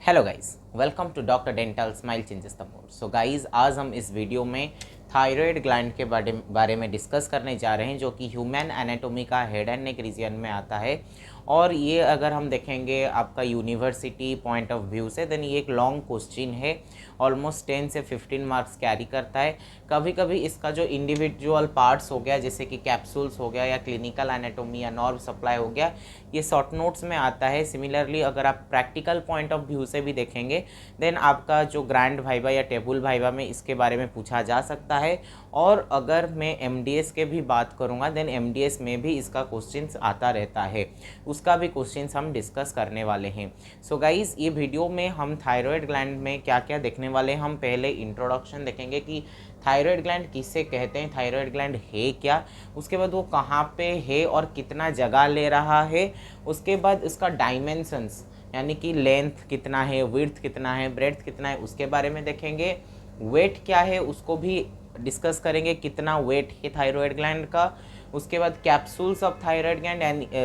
Hello guys, welcome to doctor dental smile changes the mood. So guys, आज हम इस video में thyroid gland के बारे में डिस्कस करने जा रहे हैं, जो कि ह्यूमन एनाटॉमी का हेड एंड नेक रीजन में आता है। और ये अगर हम देखेंगे आपका यूनिवर्सिटी पॉइंट ऑफ व्यू से, देन ये एक लॉन्ग क्वेश्चन है, ऑलमोस्ट 10 से 15 मार्क्स कैरी करता है। कभी कभी इसका जो इंडिविजुअल पार्ट्स हो गया, जैसे कि कैप्सूल्स हो गया या क्लिनिकल एनाटॉमी या नर्व सप्लाई हो गया, ये शॉर्ट नोट्स में आता है। सिमिलरली अगर आप प्रैक्टिकल पॉइंट ऑफ व्यू से भी देखेंगे, देन आपका जो ग्रैंड वाइवा या टेबल वाइवा में इसके बारे में पूछा जा सकता है। और अगर मैं एमडीएस के भी बात करूँगा, देन एमडीएस में भी इसका क्वेश्चंस आता रहता है, उसका भी क्वेश्चंस हम डिस्कस करने वाले हैं। सो गाइस, ये वीडियो में हम थायराइड ग्लैंड में क्या क्या देखने वाले हैं। हम पहले इंट्रोडक्शन देखेंगे कि थायराइड ग्लैंड किससे कहते हैं, थायराइड ग्लैंड है क्या, उसके बाद वो कहाँ पे है और कितना जगह ले रहा है, उसके बाद उसका डायमेंशंस यानी कि लेंथ कितना है, विड्थ कितना है, ब्रेड्थ कितना है, उसके बारे में देखेंगे। वेट क्या है उसको भी डिस्कस करेंगे, कितना वेट है थायराइड ग्लैंड का। उसके बाद कैप्सूल्स ऑफ थायराइड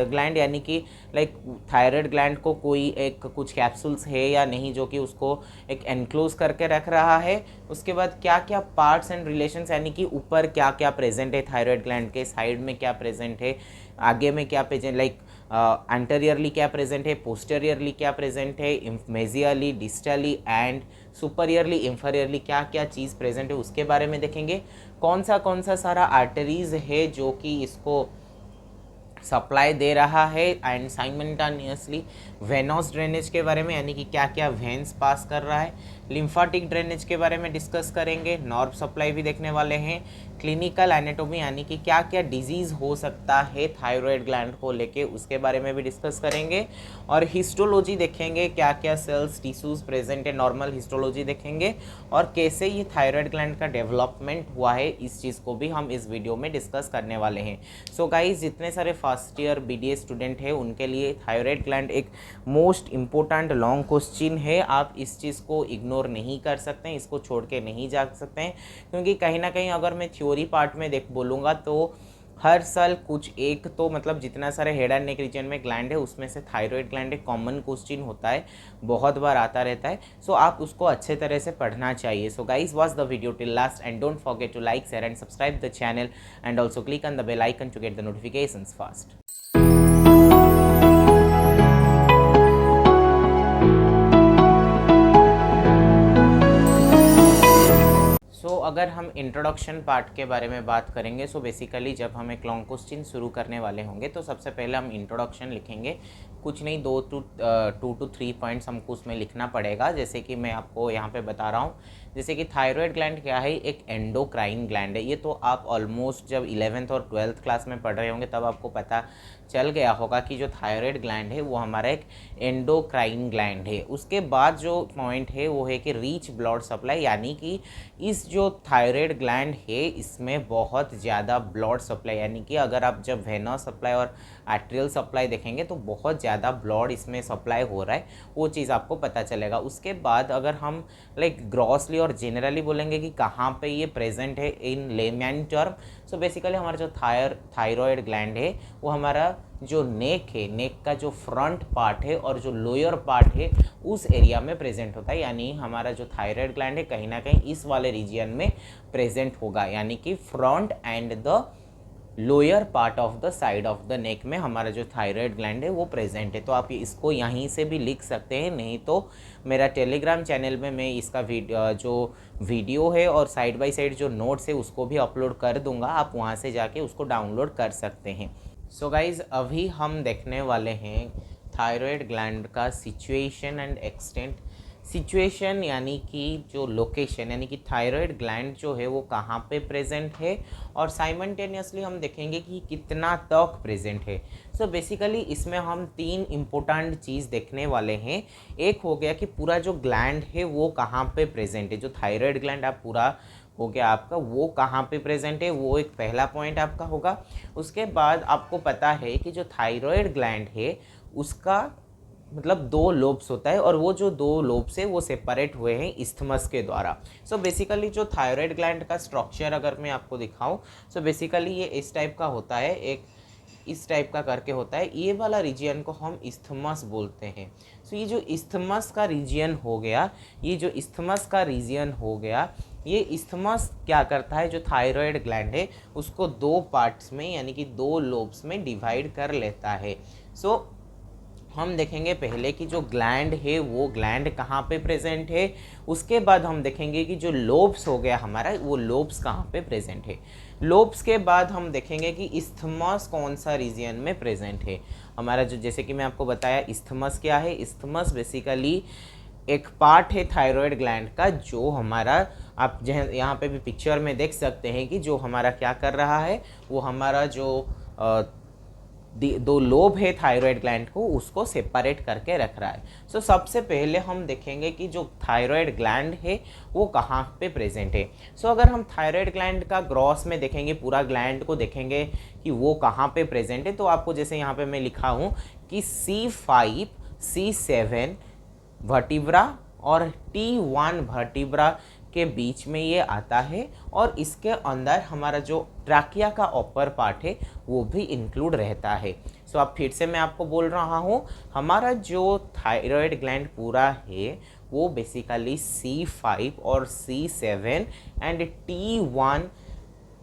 ग्लैंड यानी कि लाइक थायराइड ग्लैंड को कोई एक कुछ कैप्सूल्स है या नहीं जो कि उसको एक एनक्लोज करके रख रहा है। उसके बाद क्या क्या पार्ट्स एंड रिलेशंस यानी कि ऊपर क्या क्या प्रेजेंट है थायराइड ग्लैंड के, साइड में क्या प्रेजेंट है, आगे में क्या प्रेजेंट, लाइक एंटेरियरली क्या प्रेजेंट है, पोस्टेरियरली क्या प्रेजेंट है, मेजियरली, डिस्टली एंड सुपरियरली, इंफीरियरली क्या क्या चीज़ प्रेजेंट है, उसके बारे में देखेंगे। कौन सा सारा आर्टरीज है जो कि इसको सप्लाई दे रहा है, एंड साइमल्टेनियसली वेनोस ड्रेनेज के बारे में यानी कि क्या क्या वेन्स पास कर रहा है, लिम्फाटिक ड्रेनेज के बारे में डिस्कस करेंगे, नर्व सप्लाई भी देखने वाले हैं, क्लिनिकल एनाटॉमी यानी कि क्या क्या डिजीज़ हो सकता है थायराइड ग्लैंड को लेके, उसके बारे में भी डिस्कस करेंगे। और हिस्टोलॉजी देखेंगे, क्या क्या सेल्स टिश्यूज़ प्रेजेंट है, नॉर्मल हिस्टोलॉजी देखेंगे, और कैसे ये थायराइड ग्लैंड का डेवलपमेंट हुआ है, इस चीज़ को भी हम इस वीडियो में डिस्कस करने वाले हैं। सो गाइज, जितने सारे फर्स्ट ईयर बीडीएस स्टूडेंट है उनके लिए थायराइड ग्लैंड एक मोस्ट इम्पोर्टेंट लॉन्ग क्वेश्चन है। आप इस चीज़ को इग्नोर नहीं कर सकते हैं, इसको छोड़ के नहीं जा सकते हैं, क्योंकि कहीं ना कहीं अगर मैं थ्योरी पार्ट में बोलूँगा तो हर साल कुछ एक तो मतलब जितना सारे हेड एंड नेक रीजन में ग्लैंड है उसमें से थायराइड ग्लैंड एक कॉमन क्वेश्चन होता है, बहुत बार आता रहता है। सो आप उसको अच्छे तरह से पढ़ना चाहिए। So guys, watch the video till last and don't forget to like, share and subscribe the channel and also click on the bell icon to get the notifications fast. अगर हम इंट्रोडक्शन पार्ट के बारे में बात करेंगे, सो basically जब हम एक लॉन्ग क्वेश्चन शुरू करने वाले होंगे तो सबसे पहले हम इंट्रोडक्शन लिखेंगे। कुछ नहीं, 2 to 3 पॉइंट्स हमको उसमें लिखना पड़ेगा। जैसे कि मैं आपको यहाँ पे बता रहा हूँ, जैसे कि थायराइड ग्लैंड क्या है, एक एंडोक्राइन ग्लैंड है। ये तो आप ऑलमोस्ट जब 11th और 12th क्लास में पढ़ रहे होंगे तब आपको पता चल गया होगा कि जो थायराइड ग्लैंड है वो हमारा एक एंडोक्राइन ग्लैंड है। उसके बाद जो पॉइंट है वो है कि रीच ब्लड सप्लाई, यानी कि इस जो थायराइड ग्लैंड है इसमें बहुत ज़्यादा ब्लड सप्लाई, यानी कि अगर आप जब वेनस सप्लाई और आर्टेरियल सप्लाई देखेंगे तो बहुत ज़्यादा ब्लड इसमें सप्लाई हो रहा है, वो चीज़ आपको पता चलेगा। उसके बाद अगर हम लाइक ग्रॉसली और जनरली बोलेंगे कि कहाँ पे ये प्रेजेंट है इन लेमैन टर्म, सो बेसिकली हमारा जो थायराइड ग्लैंड है वो हमारा जो नेक है, नेक का जो फ्रंट पार्ट है और जो लोअर पार्ट है उस एरिया में प्रेजेंट होता है। यानी हमारा जो थायराइड ग्लैंड है कहीं ना कहीं इस वाले रीजन में प्रेजेंट होगा, यानी कि front end the lower part of the side of the neck में हमारा जो थायराइड ग्लैंड है वो प्रेजेंट है। तो आप इसको यहीं से भी लिख सकते हैं, नहीं तो मेरा टेलीग्राम चैनल में मैं इसका वीडियो है और साइड बाय साइड जो नोट्स है उसको भी अपलोड कर दूंगा, आप वहाँ से जाके उसको डाउनलोड कर सकते हैं। सो गाइज, अभी हम देखने वाले हैं थायराइड ग्लैंड का सिचुएशन एंड एक्सटेंट। सिचुएशन यानी कि जो लोकेशन, यानी कि थायराइड ग्लैंड जो है वो कहाँ पे प्रेजेंट है, और साइमल्टेनियसली हम देखेंगे कि कितना तक प्रेजेंट है। सो बेसिकली इसमें हम 3 इम्पोर्टेंट चीज़ देखने वाले हैं। एक हो गया कि पूरा जो ग्लैंड है वो कहाँ पे प्रेजेंट है, जो थायराइड ग्लैंड आप पूरा हो गया आपका वो कहाँ पे प्रेजेंट है, वो एक पहला पॉइंट आपका होगा। उसके बाद आपको पता है कि जो थायराइड ग्लैंड है उसका मतलब 2 लोब्स होता है, और वो जो 2 लोब्स है वो सेपरेट हुए हैं इस्थमस के द्वारा। सो बेसिकली जो थायराइड ग्लैंड का स्ट्रक्चर अगर मैं आपको दिखाऊं, सो बेसिकली ये इस टाइप का होता है। एक इस टाइप का करके होता है, ये वाला रीजन को हम इस्थमस बोलते हैं। सो ये जो इस्थमस का रीजन हो गया, ये इस्थमस क्या करता है, जो थायराइड ग्लैंड है उसको दो पार्ट्स में यानी कि दो लोब्स में डिवाइड कर लेता है। सो हम देखेंगे पहले कि जो ग्लैंड है वो ग्लैंड कहाँ पे प्रेजेंट है, उसके बाद हम देखेंगे कि जो लोब्स हो गया हमारा, वो लोब्स कहाँ पे प्रेजेंट है। लोब्स के बाद हम देखेंगे कि इस्थमस कौन सा रीजन में प्रेजेंट है हमारा। जो जैसे कि मैं आपको बताया इस्थमस क्या है, इस्थमस बेसिकली एक पार्ट है थायराइड ग्लैंड का, जो हमारा आप यहाँ पे भी पिक्चर में देख सकते हैं कि जो हमारा क्या कर रहा है, वो हमारा जो दो लोब है थायराइड ग्लैंड को उसको सेपरेट करके रख रहा है। सो सबसे पहले हम देखेंगे कि जो थायराइड ग्लैंड है वो कहाँ पे प्रेजेंट है। सो अगर हम थायराइड ग्लैंड का ग्रॉस में देखेंगे, पूरा ग्लैंड को देखेंगे कि वो कहाँ पे प्रेजेंट है, तो आपको जैसे यहाँ पे मैं लिखा हूँ कि C5 C7 वर्टिब्रा और T1 वर्टिब्रा के बीच में ये आता है, और इसके अंदर हमारा जो ट्रैकिया का अपर पार्ट है वो भी इंक्लूड रहता है। सो अब फिर से मैं आपको बोल रहा हूँ, हमारा जो थायराइड ग्लैंड पूरा है वो बेसिकली C5 और C7 एंड T1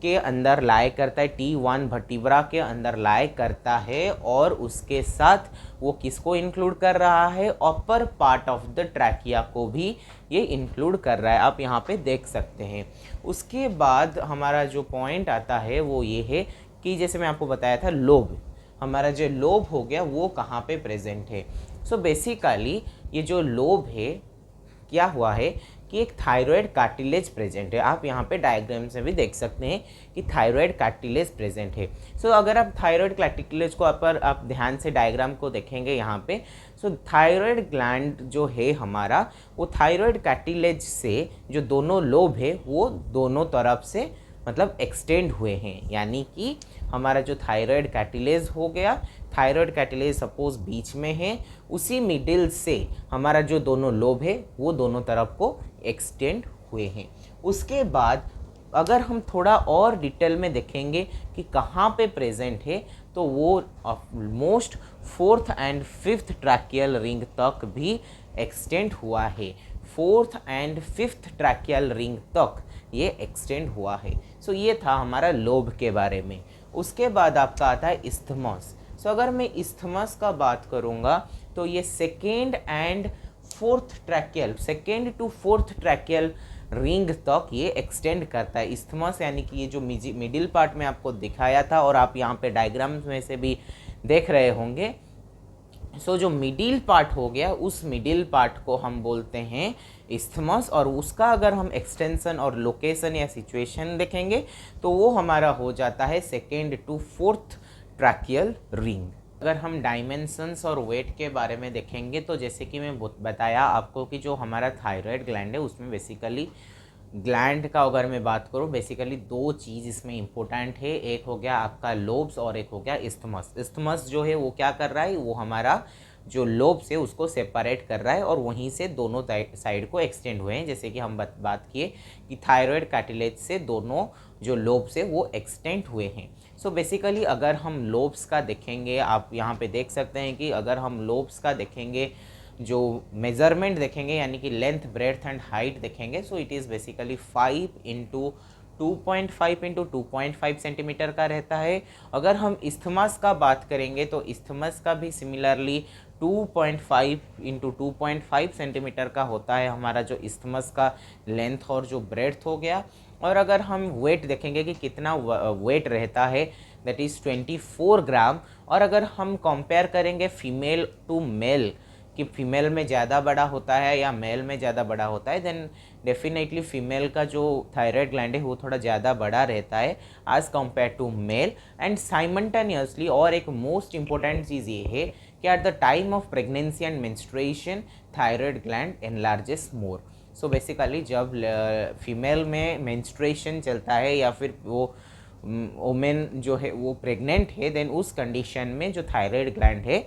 के अंदर लाई करता है, T1 वर्टिब्रा के अंदर लाई करता है, और उसके साथ वो किसको इंक्लूड कर रहा है, upper part of the trachea को भी ये इंक्लूड कर रहा है, आप यहाँ पे देख सकते हैं। उसके बाद हमारा जो पॉइंट आता है वो ये है कि जैसे मैं आपको बताया था लोब, हमारा जो लोब हो गया वो कहाँ पे प्रेजेंट है। सो बेसिकली ये जो लोब है क्या हुआ है कि एक थायराइड कार्टिलेज प्रेजेंट है, आप यहाँ पे डायग्राम से भी देख सकते हैं कि थायराइड कार्टिलेज प्रेजेंट है। सो अगर आप थायराइड कार्टिलेज को आप ध्यान से डायग्राम को देखेंगे यहाँ पे, सो थायराइड ग्लैंड जो है हमारा, वो थायराइड कार्टिलेज से जो दोनों लोब है वो दोनों तरफ से मतलब एक्सटेंड हुए हैं, यानी कि हमारा जो थायराइड कार्टिलेज हो गया, थायराइड कार्टिलेज सपोज बीच में है, उसी मिडिल से हमारा जो दोनों लोब है वो दोनों तरफ को एक्सटेंड हुए हैं। उसके बाद अगर हम थोड़ा और डिटेल में देखेंगे कि कहाँ पे प्रेजेंट है, तो वो almost 4th and 5th tracheal ring तक भी एक्सटेंड हुआ है। 4th and 5th tracheal ring तक ये एक्सटेंड हुआ है। सो ये था हमारा लोब के बारे में। उसके बाद आपका आता है इस्थमस। सो अगर मैं इस्थमस का बात करूँगा तो ये 2nd and 4th tracheal, 2nd to 4th tracheal ring तक ये एक्सटेंड करता है इस्थमस, यानी कि ये जो मिडिल पार्ट में आपको दिखाया था और आप यहाँ पे डायग्राम्स में से भी देख रहे होंगे। सो जो मिडिल पार्ट हो गया, उस मिडिल पार्ट को हम बोलते हैं इस्थमस, और उसका अगर हम एक्सटेंशन और लोकेशन या सिचुएशन देखेंगे तो वो हमारा हो जाता है 2nd to 4th tracheal ring. अगर हम डायमेंशंस और वेट के बारे में देखेंगे तो जैसे कि मैं बताया आपको कि जो हमारा थायराइड ग्लैंड है उसमें बेसिकली ग्लैंड का अगर मैं बात करूँ, बेसिकली दो चीज़ इसमें इम्पोर्टेंट है, एक हो गया आपका लोब्स और एक हो गया इस्थमस। इस्थमस जो है वो क्या कर रहा है, वो हमारा जो लोब्स है उसको सेपरेट कर रहा है और वहीं से दोनों साइड को एक्सटेंड हुए हैं, जैसे कि हम बात किए कि थायराइड कार्टिलेज से दोनों जो लोब्स है वो एक्सटेंड हुए हैं। सो बेसिकली अगर हम लोब्स का देखेंगे, आप यहाँ पे देख सकते हैं कि अगर हम लोब्स का देखेंगे, जो मेज़रमेंट देखेंगे यानी कि लेंथ ब्रेड्थ एंड हाइट देखेंगे, so it is basically 5 × 2.5 × 2.5 centimetre का रहता है। अगर हम इस्थमस का बात करेंगे तो इस्थमस का भी सिमिलरली 2.5 × 2.5 सेंटीमीटर का होता है हमारा जो इस्थमस का लेंथ और जो ब्रेड्थ हो गया। और अगर हम वेट देखेंगे कि कितना वेट रहता है, दैट इज़ 24 ग्राम। और अगर हम कंपेयर करेंगे फीमेल टू मेल कि फीमेल में ज़्यादा बड़ा होता है या मेल में ज़्यादा बड़ा होता है, देन डेफिनेटली फीमेल का जो थायराइड ग्लैंड है वो थोड़ा ज़्यादा बड़ा रहता है as compare to male. And simultaneously और एक मोस्ट इम्पोर्टेंट चीज़ ये है कि at the time of pregnancy and menstruation thyroid gland enlarges more. So basically जब फीमेल में मेंस्ट्रुएशन चलता है या फिर वो वोमेन जो है वो प्रेग्नेंट है, देन उस कंडीशन में जो थायराइड ग्लैंड है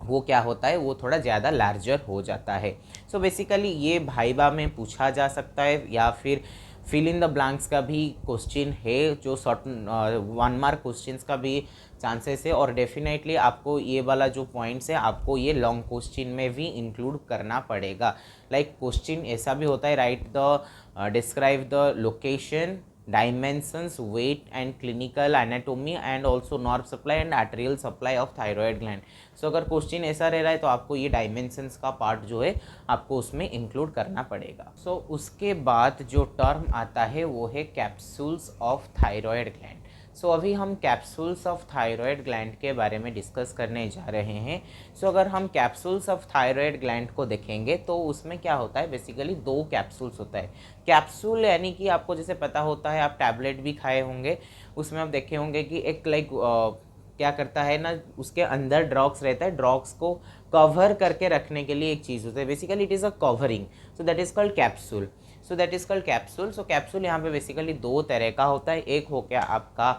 वो क्या होता है, वो थोड़ा ज़्यादा लार्जर हो जाता है। सो बेसिकली ये भाइबा में पूछा जा सकता है या फिर फिल इन द ब्लैंक्स का भी क्वेश्चन है, जो शॉर्ट 1 मार्क क्वेश्चंस का भी चांसेस है, और डेफिनेटली आपको ये वाला जो पॉइंट्स है आपको ये लॉन्ग क्वेश्चन में भी इंक्लूड करना पड़ेगा। लाइक क्वेश्चन ऐसा भी होता है, right the describe the location, dimensions, weight and clinical anatomy and also nerve supply and arterial supply of thyroid gland। सो अगर क्वेश्चन ऐसा रह रहा है तो आपको ये डायमेंशंस का पार्ट जो है आपको उसमें इंक्लूड करना पड़ेगा। सो उसके बाद जो टर्म आता है वो है कैप्सूल्स ऑफ थायराइड ग्लैंड। सो अभी हम कैप्सूल्स ऑफ थायराइड ग्लैंड के बारे में डिस्कस करने जा रहे हैं। सो अगर हम कैप्सूल्स ऑफ थायराइड ग्लैंड को देखेंगे तो उसमें क्या होता है, बेसिकली 2 कैप्सूल्स होता है। कैप्सूल यानी कि आपको जैसे पता होता है, आप टैबलेट भी खाए होंगे, उसमें आप देखे होंगे कि एक लाइक क्या करता है ना, उसके अंदर ड्रग्स रहता है, ड्रग्स को कवर करके रखने के लिए एक चीज़ होता है, basically it is a covering, so that is called capsule. So that is called capsule. So capsule यहाँ पे बेसिकली 2 तरह का होता है, एक हो गया आपका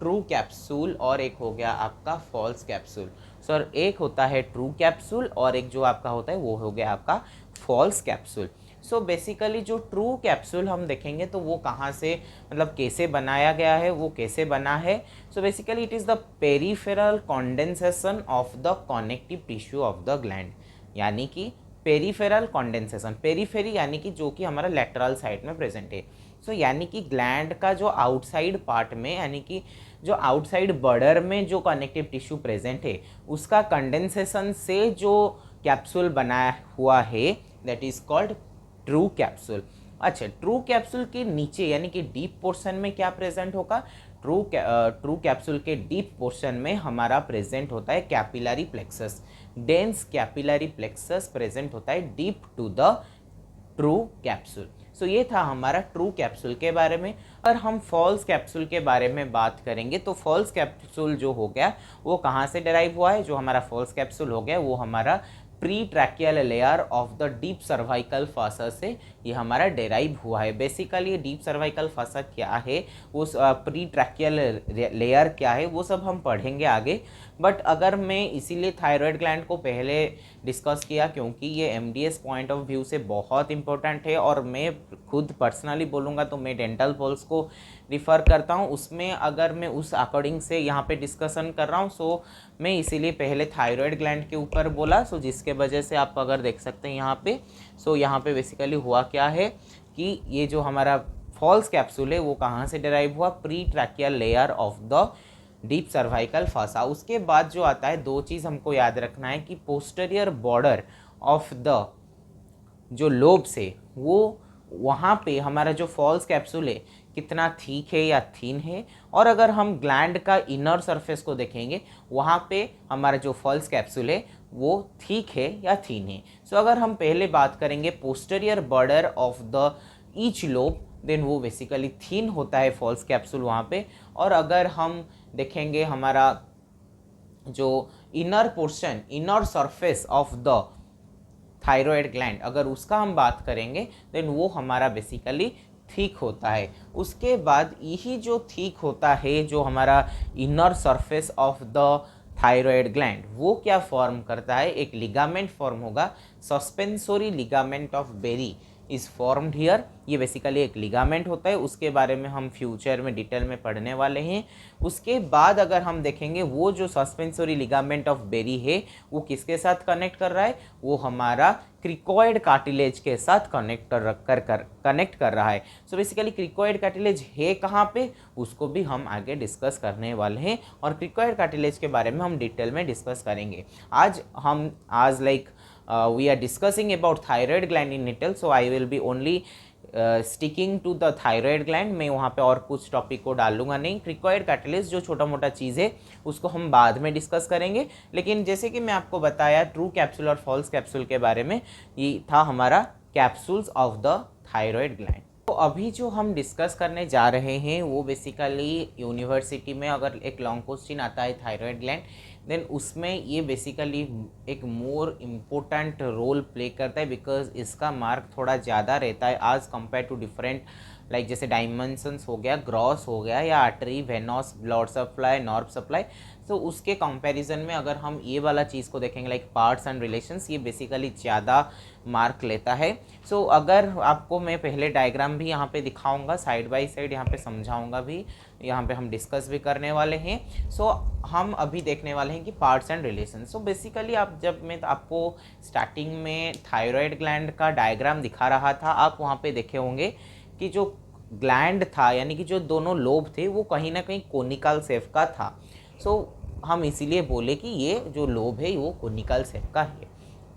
ट्रू कैप्सूल और एक हो गया आपका फॉल्स कैप्सूल। सर एक होता है ट्रू कैप्सूल और एक जो आपका होता है वो हो गया आपका फॉल्स कैप्सूल। सो बेसिकली जो ट्रू कैप्सूल हम देखेंगे तो वो कहाँ से, मतलब कैसे बनाया गया है, वो कैसे बना है। So basically it is the peripheral condensation of the connective tissue of the gland, यानी कि पेरिफेरल कंडेंसेशन, पेरीफेरी यानी कि जो कि हमारा लेटरल साइड में प्रेजेंट है। सो यानी कि ग्लैंड का जो आउटसाइड पार्ट में, यानी कि जो आउटसाइड बॉर्डर में जो कनेक्टिव टिश्यू प्रेजेंट है उसका कंडेंसेशन से जो कैप्सूल बनाया हुआ है that is called true capsule. अच्छा, ट्रू कैप्सूल के नीचे यानी कि डीप पोर्शन में क्या प्रेजेंट होगा, ट्रू कैप्सूल के डीप पोर्शन में हमारा प्रेजेंट होता है capillary plexus, dense capillary plexus present होता है deep to the true capsule. So ये था हमारा ट्रू कैप्सूल के बारे में। अगर हम फॉल्स कैप्सूल के बारे में बात करेंगे तो फॉल्स कैप्सूल जो हो गया वो कहाँ से डेराइव हुआ है, जो हमारा फॉल्स कैप्सूल हो गया वो हमारा pre tracheal layer of the deep cervical fossa से ये हमारा डेराइव हुआ है। बेसिकली डीप सर्वाइकल फासा क्या है, वो प्री ट्रैकियल लेयर क्या है, वो सब हम पढ़ेंगे आगे। बट अगर मैं इसीलिए थायराइड ग्लैंड को पहले डिस्कस किया क्योंकि ये एमडीएस पॉइंट ऑफ व्यू से बहुत इंपॉर्टेंट है, और मैं खुद पर्सनली बोलूँगा तो मैं डेंटल पॉल्स को रिफ़र करता हूँ, उसमें अगर मैं उस अकॉर्डिंग से यहाँ पे डिस्कशन कर रहा हूँ। सो मैं इसीलिए पहले थायराइड ग्लैंड के ऊपर बोला, सो जिसके वजह से आप अगर देख सकते हैं यहाँ पे, सो यहाँ पे बेसिकली हुआ क्या है कि ये जो हमारा फॉल्स कैप्सूल है वो कहाँ से डिराइव हुआ, pre tracheal layer of the deep cervical fossa. उसके बाद जो आता है, 2 चीज़ हमको याद रखना है कि पोस्टीरियर बॉर्डर ऑफ द जो लोब्स है वो वहाँ पे हमारा जो फॉल्स कैप्सूल है कितना थिक है या थीन है, और अगर हम ग्लैंड का इनर सरफेस को देखेंगे वहाँ पे हमारा जो फॉल्स कैप्सूल है वो थिक है या थीन है। सो अगर हम पहले बात करेंगे posterior border of the each lobe, then वो बेसिकली थीन होता है फॉल्स कैप्सूल वहाँ पे। और अगर हम देखेंगे हमारा जो inner portion, inner surface of the thyroid gland, अगर उसका हम बात करेंगे देन वो हमारा बेसिकली थिक होता है। उसके बाद यही जो थिक होता है, जो हमारा inner surface of the thyroid gland, वो क्या फॉर्म करता है, एक लिगामेंट फॉर्म होगा, suspensory ligament of Berry is formed here. ये बेसिकली एक लिगामेंट होता है, उसके बारे में हम फ्यूचर में डिटेल में पढ़ने वाले हैं। उसके बाद अगर हम देखेंगे वो जो सस्पेंसोरी लिगामेंट ऑफ बेरी है वो किसके साथ कनेक्ट कर रहा है, वो हमारा क्रिकॉइड कार्टिलेज के साथ कनेक्ट कर रहा है। सो बेसिकली क्रिकॉइड कार्टिलेज है कहाँ पे, उसको भी हम आगे डिस्कस करने वाले हैं, और क्रिकॉइड कार्टिलेज के बारे में हम डिटेल में डिस्कस करेंगे। आज like we are discussing about thyroid gland in detail, so I will be only sticking to the thyroid gland। मैं वहाँ पे और कुछ टॉपिक को डालूंगा नहीं। क्रिकॉइड कार्टिलेज जो छोटा मोटा चीज़ है उसको हम बाद में डिस्कस करेंगे, लेकिन जैसे कि मैं आपको बताया ट्रू कैप्सूल और फॉल्स कैप्सूल के बारे में, ये था हमारा capsules of the thyroid gland. तो अभी जो हम डिस्कस करने जा रहे हैं वो बेसिकली यूनिवर्सिटी में अगर एक लॉन्ग क्वेश्चन आता है थायराइड ग्लैंड, देन उसमें ये बेसिकली एक मोर इम्पोर्टेंट रोल प्ले करता है, बिकॉज इसका मार्क थोड़ा ज़्यादा रहता है as compare to different like जैसे डायमेंशंस हो गया, ग्रॉस हो गया, या artery, venous, blood supply, nerve supply. तो उसके कंपैरिजन में अगर हम ये वाला चीज़ को देखेंगे लाइक पार्ट्स एंड रिलेशंस, ये बेसिकली ज़्यादा मार्क लेता है। सो अगर आपको मैं पहले डायग्राम भी यहाँ पे दिखाऊंगा, साइड बाय साइड यहाँ पे समझाऊंगा भी, यहाँ पे हम डिस्कस भी करने वाले हैं। सो हम अभी देखने वाले हैं कि parts and relation. So basically आप जब मैं आपको स्टार्टिंग में थायराइड ग्लैंड का डायग्राम दिखा रहा था, आप वहाँ पे देखे होंगे कि जो ग्लैंड था यानी कि जो दोनों लोब थे वो कहीं ना कहीं कोनिकल शेप का था। सो हम इसीलिए बोले कि ये जो लोब है वो कोनिकल शेप का है।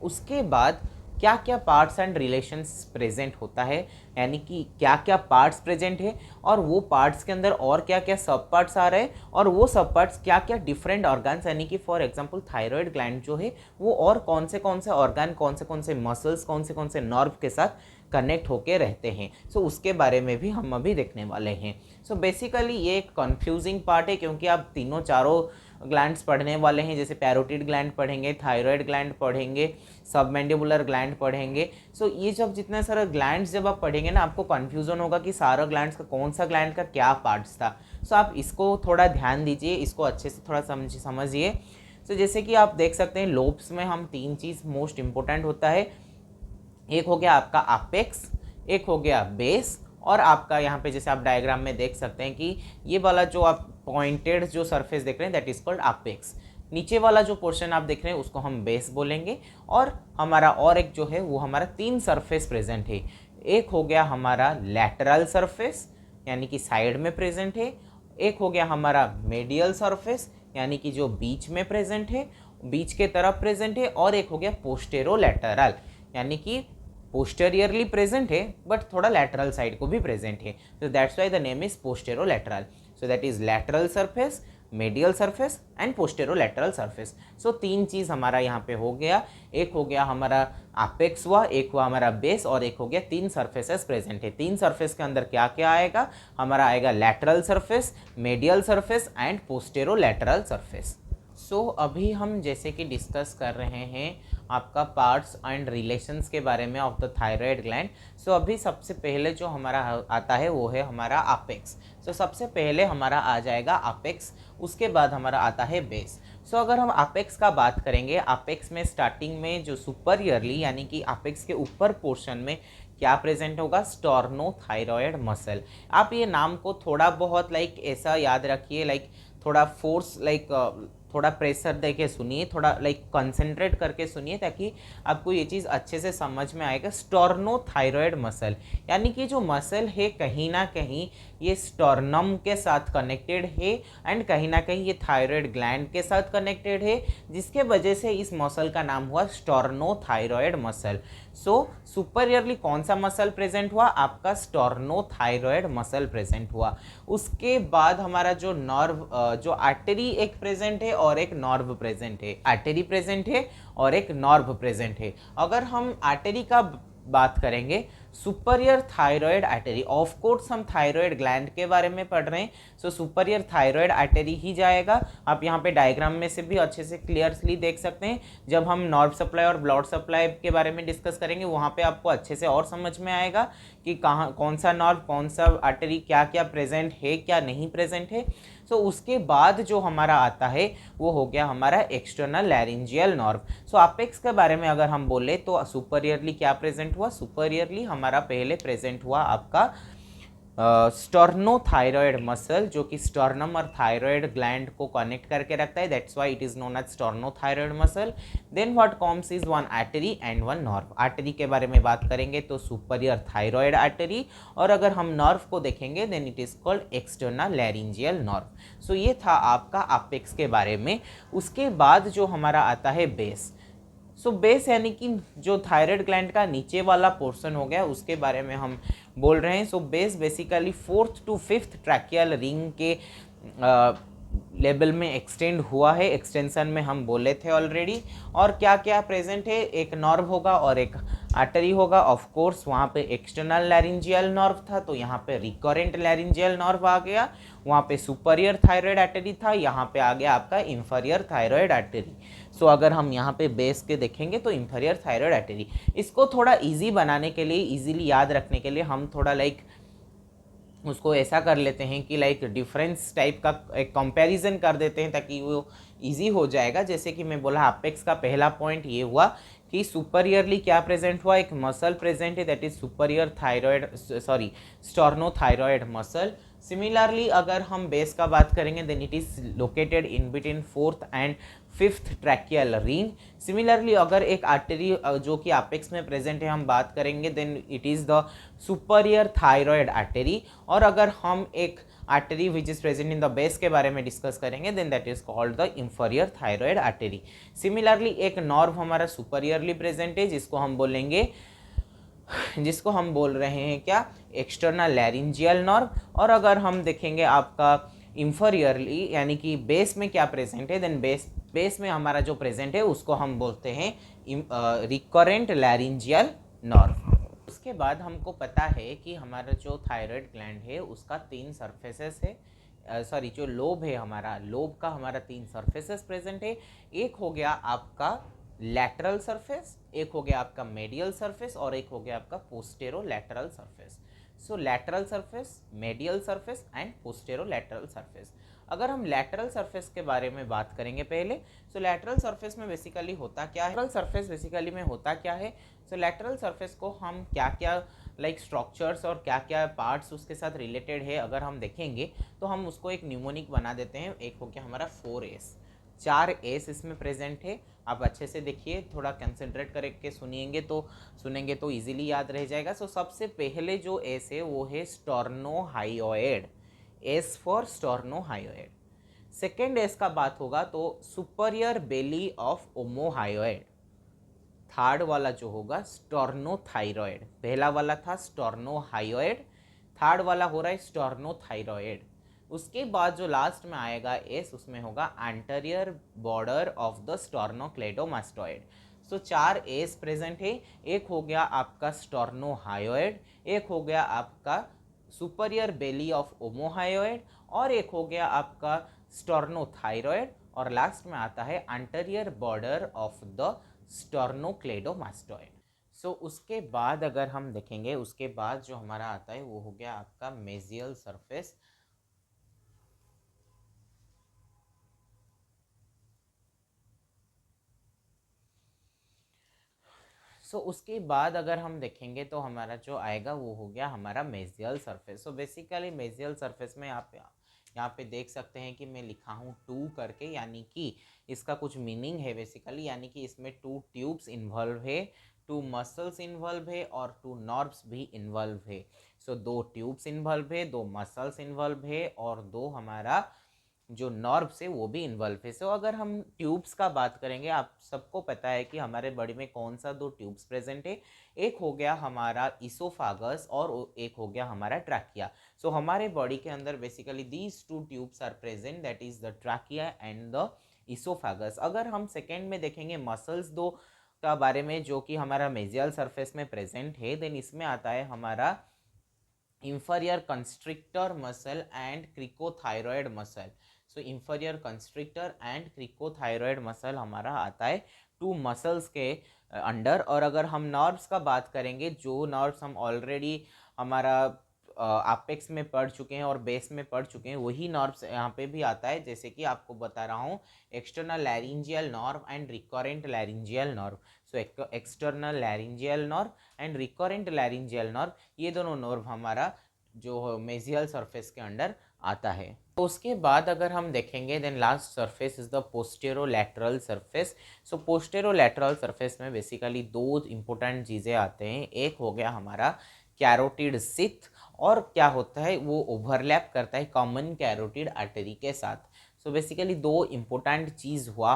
उसके बाद क्या क्या पार्ट्स एंड रिलेशंस प्रेजेंट होता है, यानी कि क्या क्या पार्ट्स प्रेजेंट है और वो पार्ट्स के अंदर और क्या क्या सब पार्ट्स आ रहे हैं, और वो सब पार्ट्स क्या क्या डिफरेंट ऑर्गन्स, यानी कि फॉर एग्जांपल थायराइड ग्लैंड जो है वो और कौन से ऑर्गन, कौन से मसल्स, कौन से नर्व के साथ कनेक्ट होके रहते हैं। सो उसके बारे में भी हम अभी देखने वाले हैं। सो बेसिकली ये एक कन्फ्यूजिंग पार्ट है क्योंकि आप तीनों चारों ग्लैंड्स पढ़ने वाले हैं, जैसे पैरोटिड ग्लैंड पढ़ेंगे, थायराइड ग्लैंड पढ़ेंगे, सबमैंडिबुलर ग्लैंड पढ़ेंगे। सो ये जब जितने सारे ग्लैंड्स जब आप पढ़ेंगे ना, आपको कन्फ्यूजन होगा कि सारा ग्लैंड्स का कौन सा ग्लैंड का क्या पार्ट्स था। सो आप इसको थोड़ा ध्यान दीजिए, इसको अच्छे से थोड़ा समझिए। सो जैसे कि आप देख सकते हैं लोब्स में हम तीन चीज़ मोस्ट इंपॉर्टेंट होता है, एक हो गया आपका अपेक्स, एक हो गया बेस, और आपका यहाँ पे जैसे आप डायग्राम में देख सकते हैं कि ये वाला जो आप पॉइंटेड जो सरफेस देख रहे हैं दैट इज कॉल्ड अपेक्स। नीचे वाला जो पोर्शन आप देख रहे हैं उसको हम बेस बोलेंगे। और हमारा और एक जो है वो हमारा तीन सरफेस प्रेजेंट है। एक हो गया हमारा लैटरल सरफेस यानी कि साइड में प्रेजेंट है, एक हो गया हमारा मेडियल सरफेस यानी कि जो बीच में प्रेजेंट है, बीच के तरफ प्रेजेंट है, और एक हो गया पोस्टेरोलैटरल यानी कि पोस्टेरियरली प्रेजेंट है बट थोड़ा लैटरल साइड को भी प्रेजेंट है। तो that's why the name is posterolateral. So that is lateral surface, medial surface and posterolateral surface. So तीन चीज़ हमारा यहाँ पे हो गया, एक हो गया हमारा अपेक्स हुआ, एक हुआ हमारा बेस, और एक हो गया तीन सरफेसेस प्रेजेंट है। तीन सरफेस के अंदर क्या क्या आएगा, हमारा आएगा lateral surface, medial surface and posterolateral surface. So अभी हम जैसे कि डिस्कस कर रहे हैं आपका पार्ट्स एंड रिलेशंस के बारे में ऑफ द थायराइड ग्लैंड। सो अभी सबसे पहले जो हमारा आता है वो है हमारा अपेक्स। सो सबसे पहले हमारा आ जाएगा अपेक्स, उसके बाद हमारा आता है बेस। सो अगर हम अपेक्स का बात करेंगे, अपेक्स में स्टार्टिंग में जो सुपरियरली यानी कि अपेक्स के ऊपर पोर्शन में क्या प्रेजेंट होगा, स्टर्नोथायरॉयड मसल। आप ये नाम को थोड़ा बहुत लाइक ऐसा याद रखिए, लाइक थोड़ा फोर्स, लाइक थोड़ा प्रेशर देके सुनिए, थोड़ा लाइक कंसंट्रेट करके सुनिए ताकि आपको ये चीज़ अच्छे से समझ में आएगा। स्टर्नोथायरॉयड मसल यानी कि जो मसल है कहीं ना कहीं ये स्टर्नम के साथ कनेक्टेड है एंड कहीं ना कहीं ये थायराइड ग्लैंड के साथ कनेक्टेड है, जिसके वजह से इस मसल का नाम हुआ स्टर्नोथायरॉयड मसल। सो सुपरियरली कौन सा मसल प्रेजेंट हुआ, आपका स्टर्नोथायरॉयड मसल प्रेजेंट हुआ। उसके बाद हमारा जो नर्व, जो आर्टरी एक प्रेजेंट है और एक नर्व प्रेजेंट है, आर्टरी प्रेजेंट है और एक नर्व प्रेजेंट है। अगर हम आर्टरी का बात करेंगे, superior thyroid artery, of course हम थायराइड ग्लैंड के बारे में पढ़ रहे हैं, सो सुपरियर थायराइड आर्टरी ही जाएगा। आप यहाँ पे डायग्राम में से भी अच्छे से क्लियरली देख सकते हैं। जब हम नर्व सप्लाई और ब्लड सप्लाई के बारे में डिस्कस करेंगे वहाँ पे आपको अच्छे से और समझ में आएगा कि कहाँ कौन सा नर्व, कौन सा आर्टरी, क्या क्या प्रेजेंट है, क्या नहीं प्रेजेंट है। सो उसके बाद जो हमारा आता है वो हो गया हमारा एक्सटर्नल लैरिंजियल नर्व। सो अपेक्स के बारे में अगर हम बोले तो सुपरियरली क्या प्रेजेंट हुआ, सुपरियरली हमारा पहले प्रेजेंट हुआ आपका स्टर्नोथायरॉयड मसल, जो कि स्टर्नम और थायरॉयड ग्लैंड को कनेक्ट करके रखता है, that's why it is known as sternothyroid muscle. Then what comes is one artery and one nerve. Artery के बारे में बात करेंगे तो सुपरियर थायरॉयड आर्टरी, और अगर हम नर्व को देखेंगे then it is called external laryngeal nerve. So ये था आपका अपेक्स के बारे में। उसके बाद जो हमारा आता है बेस। सो बेस यानी कि जो थायराइड ग्लैंड का नीचे वाला पोर्शन हो गया उसके बारे में हम बोल रहे हैं। So base basically 4th to 5th tracheal ring के लेवल में एक्सटेंड हुआ है, एक्सटेंशन में हम बोले थे ऑलरेडी। और क्या क्या प्रेजेंट है, एक नर्व होगा और एक आर्टरी होगा। ऑफ कोर्स वहाँ पे एक्सटर्नल लैरिंजियल नर्व था तो यहाँ पे रिकरेंट लैरिंजियल नर्व आ गया। वहाँ पे सुपरियर थायराइड आर्टरी था, यहाँ पे आ गया आपका इंफीरियर थायराइड आर्टरी। सो अगर हम यहाँ पे बेस के देखेंगे तो इंफीरियर थायराइड आर्टरी। इसको थोड़ा इजी बनाने के लिए, इजीली याद रखने के लिए हम थोड़ा लाइक उसको ऐसा कर लेते हैं कि लाइक डिफरेंस टाइप का एक कंपैरिजन कर देते हैं ताकि वो इजी हो जाएगा। जैसे कि मैं बोला अपेक्स का पहला पॉइंट ये हुआ कि सुपरियरली क्या प्रेजेंट हुआ, एक मसल प्रेजेंट है that is superior thyroid sternothyroid muscle. Similarly अगर हम बेस का बात करेंगे then it is located in between fourth and fifth tracheal ring. Similarly अगर एक आर्टरी जो कि अपेक्स में प्रेजेंट है हम बात करेंगे then it is the superior thyroid artery. और अगर हम एक artery which is present in the base के बारे में डिस्कस करेंगे then that is called the inferior thyroid artery. Similarly एक नर्व हमारा सुपरियरली प्रेजेंट है जिसको हम बोल रहे हैं क्या, एक्सटर्नल लैरिंजियल नर्व। और अगर हम देखेंगे आपका इंफीरियरली यानी कि बेस में क्या प्रेजेंट है देन बेस में हमारा जो प्रेजेंट है उसको हम बोलते हैं रिकरेंट लैरिंजियल नर्व। उसके बाद हमको पता है कि हमारा जो थायराइड ग्लैंड है उसका 3 सरफेसेस है, सॉरी जो लोब है हमारा, लोब का हमारा 3 सरफेसेस प्रेजेंट है। एक हो गया आपका लैटरल सरफेस, एक हो गया आपका मेडियल सरफेस और एक हो गया आपका posterolateral surface. So lateral surface, medial surface and posterolateral surface. अगर हम लैटरल सरफेस के बारे में बात करेंगे पहले, सो लैटरल सरफेस में बेसिकली होता क्या है, लैटरल सरफेस बेसिकली में होता क्या है। सो लैटरल सरफेस को हम क्या क्या लाइक स्ट्रक्चर्स और क्या क्या पार्ट्स उसके साथ रिलेटेड है अगर हम देखेंगे तो हम उसको एक न्यूमोनिक बना देते हैं। एक हो गया हमारा 4S, 4 एस इसमें प्रेजेंट है। आप अच्छे से देखिए, थोड़ा कंसंट्रेट करके सुनेंगे तो इजीली याद रह जाएगा। सो सबसे पहले जो एस है वो है स्टर्नोहायोइड, एस फॉर स्टर्नोहायोइड। सेकेंड एस का बात होगा तो सुपरियर बेली ऑफ ओमोहायोइड। थर्ड वाला जो होगा स्टर्नोथायरॉयड, पहला वाला था स्टर्नोहायोइड, थर्ड वाला हो रहा है स्टर्नोथायरॉयड। उसके बाद जो लास्ट में आएगा एस उसमें होगा anterior border of the sternocleidomastoid. So 4 एस प्रेजेंट है। एक हो गया आपका स्टर्नोहायोइड, एक हो गया आपका सुपरियर बेली ऑफ ओमोहायोइड और एक हो गया आपका स्टर्नोथायरॉयड और लास्ट में आता है anterior border of the sternocleidomastoid. सो उसके बाद अगर हम देखेंगे उसके बाद जो हमारा आता है वो हो गया आपका मेजियल सरफेस। सो उसके बाद अगर हम देखेंगे तो हमारा जो आएगा वो हो गया हमारा medial surface. So basically मेजियल surface में आप यहाँ पे देख सकते हैं कि मैं लिखा हूँ 2 करके, यानी कि इसका कुछ मीनिंग है बेसिकली, यानी कि इसमें 2 ट्यूब्स इन्वॉल्व है, 2 मसल्स इन्वॉल्व है और 2 नर्व्स भी इन्वॉल्व है। सो 2 ट्यूब्स इन्वॉल्व है, 2 मसल्स इन्वॉल्व है और 2 हमारा जो नर्व्स है वो भी इन्वॉल्व है। सो अगर हम ट्यूब्स का बात करेंगे, आप सबको पता है कि हमारे बॉडी में कौन सा 2 ट्यूब्स प्रेजेंट है, एक हो गया हमारा इसोफागस और एक हो गया हमारा ट्रैकिया। सो हमारे बॉडी के अंदर basically these 2 tubes are present, that is the trachea and the esophagus. अगर हम सेकेंड में देखेंगे मसल्स 2 का बारे में जो कि हमारा मेजियल सरफेस में प्रेजेंट है, देन इसमें आता है हमारा inferior constrictor muscle and cricothyroid muscle. So inferior constrictor and cricothyroid muscle हमारा आता है 2 मसल्स के अंडर। और अगर हम नर्व्स का बात करेंगे, जो नर्व्स हम ऑलरेडी हमारा अपेक्स में पढ़ चुके हैं और बेस में पढ़ चुके हैं वही नर्व्स यहाँ पे भी आता है, जैसे कि आपको बता रहा हूँ external laryngeal nerve and recurrent laryngeal nerve. So external laryngeal nerve and recurrent laryngeal nerve, ये दोनों नर्व हमारा जो मेजियल सरफेस के अंडर आता है। तो उसके बाद अगर हम देखेंगे then last surface is the posterolateral surface. So posterolateral surface में बेसिकली 2 इंपॉर्टेंट चीज़ें आते हैं। एक हो गया हमारा कैरोटिड सिथ और क्या होता है वो ओवरलैप करता है कॉमन कैरोटिड आर्टरी के साथ। सो बेसिकली 2 इंपॉर्टेंट चीज़ हुआ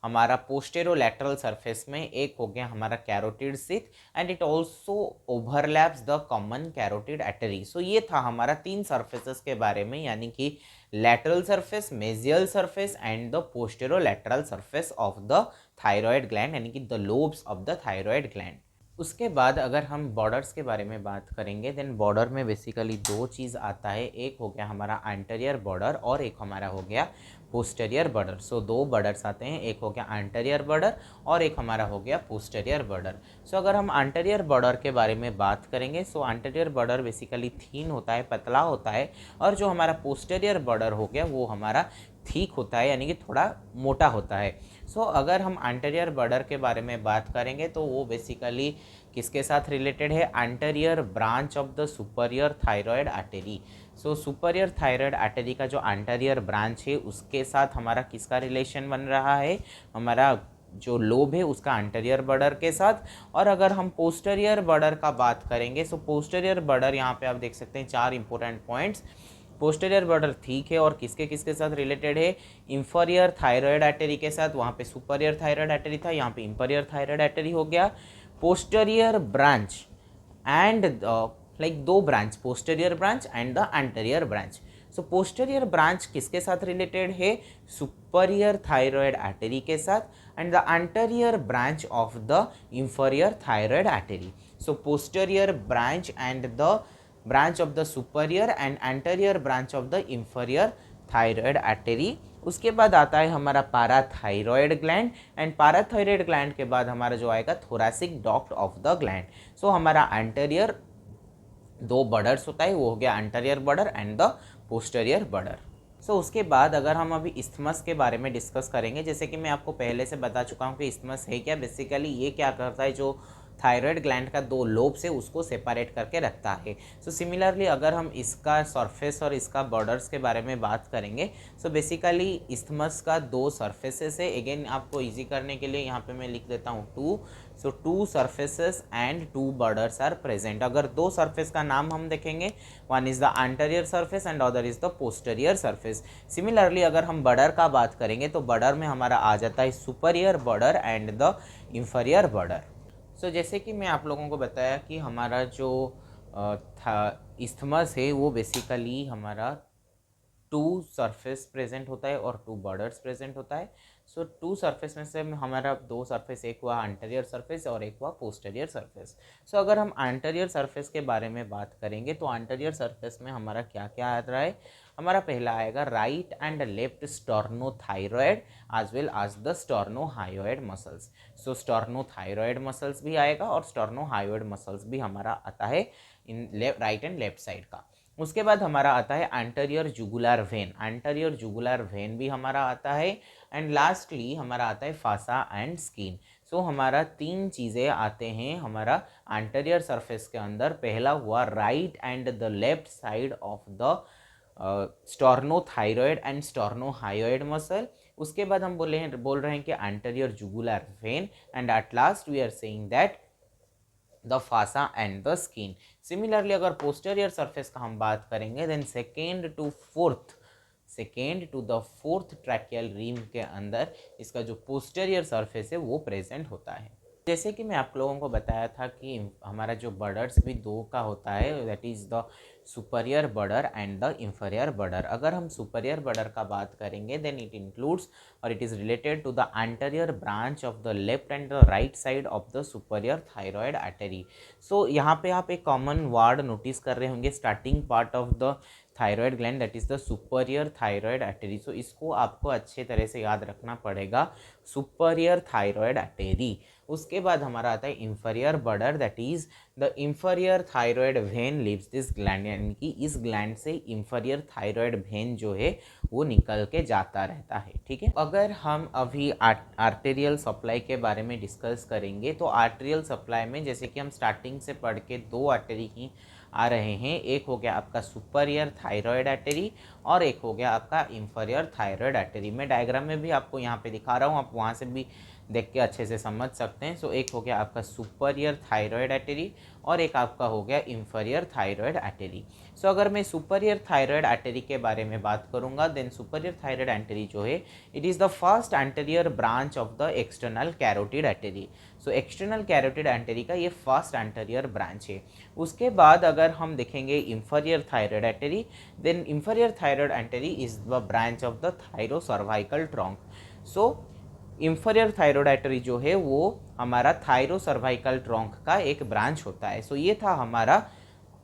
हमारा पोस्टेरोलैटरल सरफेस में। एक हो गया हमारा carotid sheath and it also overlaps the common carotid artery. So ये था हमारा 3 सरफेसेस के बारे में, यानी कि lateral surface, medial surface and the posterolateral surface of the thyroid gland, यानी कि the lobes of the thyroid gland. उसके बाद अगर हम बॉर्डर्स के बारे में बात करेंगे देन बॉर्डर में बेसिकली 2 चीज़ आता है। एक हो गया हमारा एंटीरियर बॉर्डर और एक हमारा हो गया पोस्टेरियर बर्डर। सो दो बर्डर्स आते हैं, एक हो गया एंटीरियर बर्डर और एक हमारा हो गया पोस्टेरियर बर्डर। सो अगर हम एंटीरियर बर्डर के बारे में बात करेंगे, सो एंटीरियर बर्डर बेसिकली थीन होता है, पतला होता है, और जो हमारा पोस्टेरियर बर्डर हो गया वो हमारा ठीक होता है, यानी कि थोड़ा मोटा होता है। सो अगर हम एंटीरियर बर्डर के बारे में बात करेंगे तो वो बेसिकली किसके साथ रिलेटेड है, anterior branch of the superior thyroid artery. So superior thyroid artery का जो एंटीरियर ब्रांच है उसके साथ हमारा किसका रिलेशन बन रहा है, हमारा जो लोब है उसका एंटीरियर बर्डर के साथ। और अगर हम पोस्टेरियर बर्डर का बात करेंगे, सो पोस्टेरियर बर्डर यहाँ पे आप देख सकते हैं 4 इंपॉर्टेंट पॉइंट्स। पोस्टेरियर बर्डर ठीक है और किसके किसके साथ रिलेटेड है, इंफीरियर थायराइड आर्टरी के साथ। वहाँ पे सुपीरियर थायराइड आर्टरी था, यहाँ पे इंफीरियर थायराइड आर्टरी हो गया। पोस्टेरियर ब्रांच एंड लाइक दो branch, posterior branch and the anterior branch. So posterior branch किसके साथ रिलेटेड है, सुपीरियर थायराइड आर्टरी के साथ, and the anterior branch of the inferior thyroid artery. So posterior branch and the branch of the superior and anterior branch of the inferior thyroid artery. उसके बाद आता है हमारा पाराथायरॉयड ग्लैंड, एंड पाराथायरॉयड ग्लैंड के बाद हमारा जो आएगा thoracic duct of the gland. So हमारा एंटीरियर दो बर्डर्स होता है, वो हो गया anterior border and the posterior border. So उसके बाद अगर हम अभी इस्थमस के बारे में डिस्कस करेंगे, जैसे कि मैं आपको पहले से बता चुका हूँ कि इस्थमस है क्या, बेसिकली ये क्या करता है, जो थायराइड ग्लैंड का दो लोब से उसको सेपरेट करके रखता है। सो सिमिलरली अगर हम इसका सरफेस और इसका बॉर्डर्स के बारे में बात करेंगे, सो बेसिकली इस्थमस का दो सरफेसेस है। अगेन आपको इजी करने के लिए यहाँ पे मैं लिख देता हूँ 2। So 2 surfaces and 2 borders are present. अगर दो सरफेस का नाम हम देखेंगे, one is the anterior surface and other is the posterior surface. Similarly अगर हम बॉर्डर का बात करेंगे तो बॉर्डर में हमारा आ जाता है superior border and the inferior border. So जैसे कि मैं आप लोगों को बताया कि हमारा जो इस्थमस है वो बेसिकली हमारा 2 सरफेस प्रेजेंट होता है और 2 बॉर्डर्स प्रेजेंट होता है। सो 2 सरफेस में से हमारा 2 सरफेस, एक हुआ एंटीरियर सरफेस और एक हुआ पोस्टेरियर सरफेस। सो अगर हम एंटीरियर सरफेस के बारे में बात करेंगे तो एंटीरियर सरफेस में हमारा क्या क्या आ रहा है, हमारा पहला आएगा right and left sternothyroid as well as the sternohyoid muscles. So sternothyroid muscles भी आएगा और स्टर्नोहायोइड मसल्स भी हमारा आता है in right and left side का। उसके बाद हमारा आता है anterior jugular vein, anterior jugular vein भी हमारा आता है। एंड लास्टली हमारा आता है फासा एंड स्किन। सो हमारा 3 चीज़ें आते हैं हमारा एंटीरियर सरफेस के अंदर। पहला हुआ right and the left side of the sternothyroid and sternohyoid muscle. उसके बाद हम बोल रहे हैं कि anterior jugular vein, and at last we are saying that the fascia and the skin. Similarly अगर पोस्टेरियर सरफेस का हम बात करेंगे, then second to the fourth tracheal ring के अंदर इसका जो पोस्टेरियर सरफेस है वो प्रेजेंट होता है। जैसे कि मैं आप लोगों को बताया था कि हमारा जो बॉर्डर्स भी दो का होता है, that is the superior border and the inferior border. अगर हम सुपीरियर बॉर्डर का बात करेंगे, देन इट इंक्लूड्स और it is related to the anterior branch of the left and the right side of the superior thyroid artery. So यहाँ पे आप एक कॉमन वर्ड नोटिस कर रहे होंगे, starting part of the thyroid gland that is the superior thyroid artery. So इसको आपको अच्छे तरह से याद रखना पड़ेगा, सुपीरियर थायराइड आर्टरी। उसके बाद हमारा आता है inferior border, that is the inferior thyroid when leaves this gland, यानी कि इस ग्लैंड से इंफीरियर थायराइड वेन जो है वो निकल के जाता रहता है। ठीक है, अगर हम अभी आर्टेरियल सप्लाई के बारे में डिस्कस करेंगे तो आर्टेरियल सप्लाई में जैसे कि हम स्टार्टिंग से पढ़ के 2 आर्टरी ही आ रहे हैं, एक हो गया आपका सुपीरियर थायराइड आर्टरी और एक हो गया आपका इंफीरियर थायराइड आर्टरी। मैं डायग्राम में भी आपको यहाँ पे दिखा रहा हूँ, आप वहाँ से भी देख के अच्छे से समझ सकते हैं। सो एक हो गया आपका सुपीरियर थायराइड आर्टरी और एक आपका हो गया इंफीरियर थायराइड आर्टरी। सो अगर मैं सुपीरियर थायराइड आर्टरी के बारे में बात करूंगा, देन सुपीरियर थायराइड आर्टरी जो है it is the first anterior branch of the external carotid artery. So external carotid artery का ये फर्स्ट एंटीरियर ब्रांच है। उसके बाद अगर हम देखेंगे inferior thyroid artery, then inferior thyroid artery is the branch of the thyrocervical trunk. So inferior thyroid artery जो है वो हमारा थायरोसर्वाइकल ट्रंक का एक ब्रांच होता है। सो ये था हमारा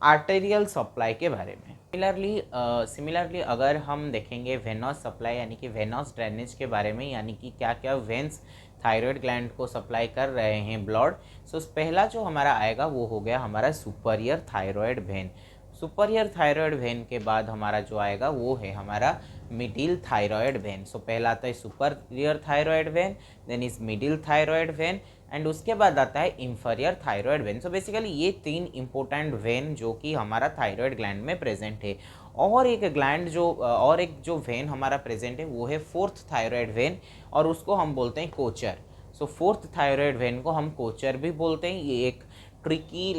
आर्टेरियल सप्लाई के बारे में। सिमिलरली अगर हम देखेंगे वेनस सप्लाई यानी कि वेनस ड्रेनेज के बारे में, यानी कि क्या क्या वेन्स थायराइड ग्लैंड को सप्लाई कर रहे हैं ब्लड। सो पहला जो हमारा आएगा वो हो गया हमारा superior thyroid when. Superior thyroid when के बाद हमारा जो आएगा वो है हमारा मिडिल थायराइड वेन। सो पहला आता है superior thyroid vein, then is middle thyroid vein, and उसके बाद आता है inferior thyroid vein. So basically ये तीन इंपॉर्टेंट वेन जो कि हमारा थायराइड ग्लैंड में प्रेजेंट है। और एक जो वेन हमारा प्रेजेंट है वो है फोर्थ थायराइड वेन, और उसको हम बोलते हैं कोचर। सो फोर्थ थायराइड वेन को हम कोचर भी बोलते हैं। ये एक ट्रिकी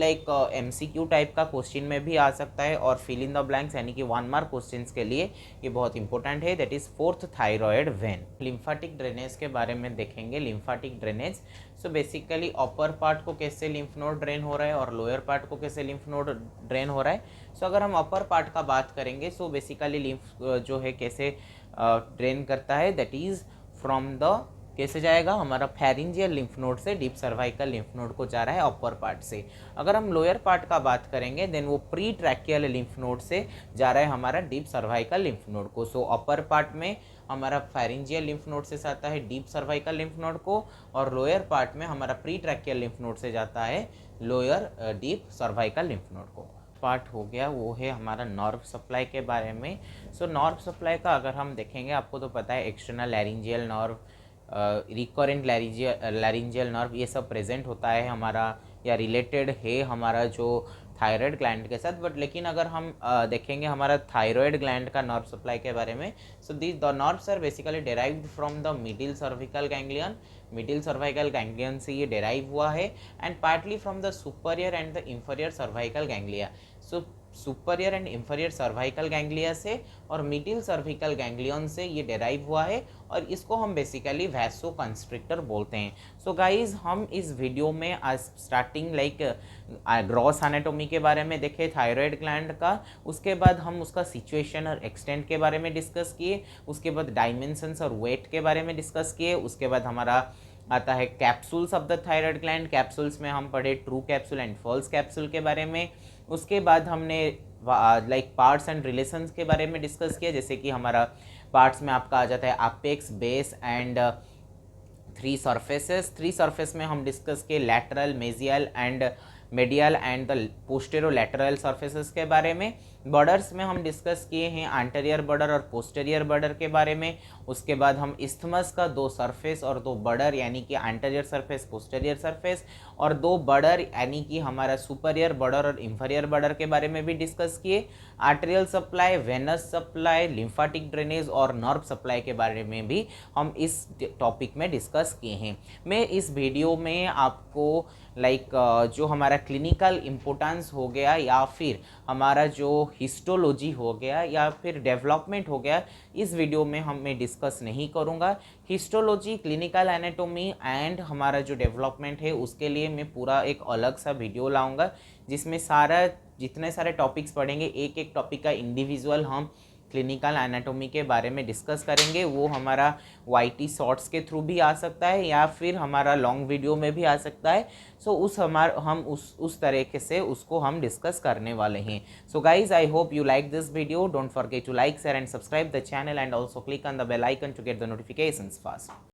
MCQ टाइप का क्वेश्चन में भी आ सकता है, और फिल इन द ब्लैंक्स यानी कि 1 मार्क क्वेश्चंस के लिए ये बहुत इंपॉर्टेंट है, that is fourth thyroid vein. Lymphatic drainage के बारे में देखेंगे। Lymphatic drainage, so basically upper part को कैसे लिम्फ नोड ड्रेन हो रहा है और लोअर पार्ट को कैसे लिम्फ नोड ड्रेन हो रहा है। सो अगर हम अपर पार्ट का बात करेंगे, सो बेसिकली लिम्फ जो है कैसे ड्रेन करता है, दैट इज फ्रॉम द कैसे जाएगा हमारा फेरिंजियल लिम्फ नोड से डीप सर्वाइकल लिम्फ नोड को जा रहा है अपर पार्ट से। अगर हम लोअर पार्ट का बात करेंगे देन वो प्री ट्रैकियल लिम्फ नोड से जा रहा है हमारा डीप सर्वाइकल लिम्फ नोड को। सो अपर पार्ट में हमारा फेरिंजियल लिम्फ नोड से जाता है डीप सर्वाइकल लिम्फ नोड को, और लोअर पार्ट में हमारा प्री ट्रैकियल लिम्फ नोड से जाता है lower deep cervical lymph node को। पार्ट हो गया वो है हमारा नर्व सप्लाई के बारे में। सो नर्व सप्लाई का अगर हम देखेंगे, आपको तो पता है external laryngeal nerve, recurrent laryngeal nerve, ये सब प्रेजेंट होता है हमारा या रिलेटेड है हमारा जो थायराइड ग्लैंड के साथ। बट लेकिन अगर हम देखेंगे हमारा थायराइड ग्लैंड का नर्व सप्लाई के बारे में, so the nerves are basically derived from the middle cervical ganglion. Middle cervical ganglion से ये डेराइव हुआ है, and partly from the superior and the inferior cervical ganglia. So superior and inferior cervical ganglia से और middle cervical ganglion से ये derive हुआ है, और इसको हम बेसिकली वैसो कंस्ट्रिक्टर बोलते हैं। सो गाइज हम इस वीडियो में आज स्टार्टिंग ग्रॉस एनाटॉमी के बारे में देखे थायराइड ग्लैंड का, उसके बाद हम उसका सिचुएशन और एक्सटेंट के बारे में डिस्कस किए, उसके बाद डायमेंशंस और वेट के बारे में डिस्कस किए, उसके बाद हमारा आता है capsules of the thyroid gland. Capsules में हम पढ़े true capsule and false capsule के बारे में। उसके बाद हमने पार्ट्स एंड रिलेशंस के बारे में डिस्कस किया, जैसे कि हमारा पार्ट्स में आपका आ जाता है apex, base and 3 surfaces. 3 surface में हम डिस्कस किए lateral, medial and medial and the posterolateral surfaces के बारे में। बॉर्डर्स में हम डिस्कस किए हैं एंटीरियर बॉर्डर और पोस्टेरियर बॉर्डर के बारे में। उसके बाद हम इस्थमस का 2 सरफेस और 2 बॉर्डर यानी कि एंटीरियर सरफेस, पोस्टेरियर सरफेस, और 2 बॉर्डर यानी कि हमारा सुपरियर बॉर्डर और इंफीरियर बॉर्डर के बारे में भी डिस्कस किए। Arterial supply, venous supply, lymphatic drainage और नर्व सप्लाई के बारे में भी हम इस टॉपिक में डिस्कस किए हैं। मैं इस वीडियो में आपको जो हमारा क्लिनिकल इम्पोर्टेंस हो गया या फिर हमारा जो हिस्टोलॉजी हो गया या फिर डेवलपमेंट हो गया, इस वीडियो में मैं डिस्कस नहीं करूँगा। हिस्टोलॉजी, क्लिनिकल एनाटॉमी एंड हमारा जो डेवलपमेंट है उसके लिए मैं पूरा एक अलग सा वीडियो लाऊंगा, जिसमें जितने सारे टॉपिक्स पढ़ेंगे एक एक टॉपिक का इंडिविजुअल हम क्लिनिकल एनाटॉमी के बारे में डिस्कस करेंगे। वो हमारा YT शॉर्ट्स के थ्रू भी आ सकता है या फिर हमारा लॉन्ग वीडियो में भी आ सकता है। सो उस तरीके से उसको हम डिस्कस करने वाले हैं। So guys, I hope you like this video. Don't forget to like, share and subscribe the channel, and also click on the bell icon to get the notifications fast.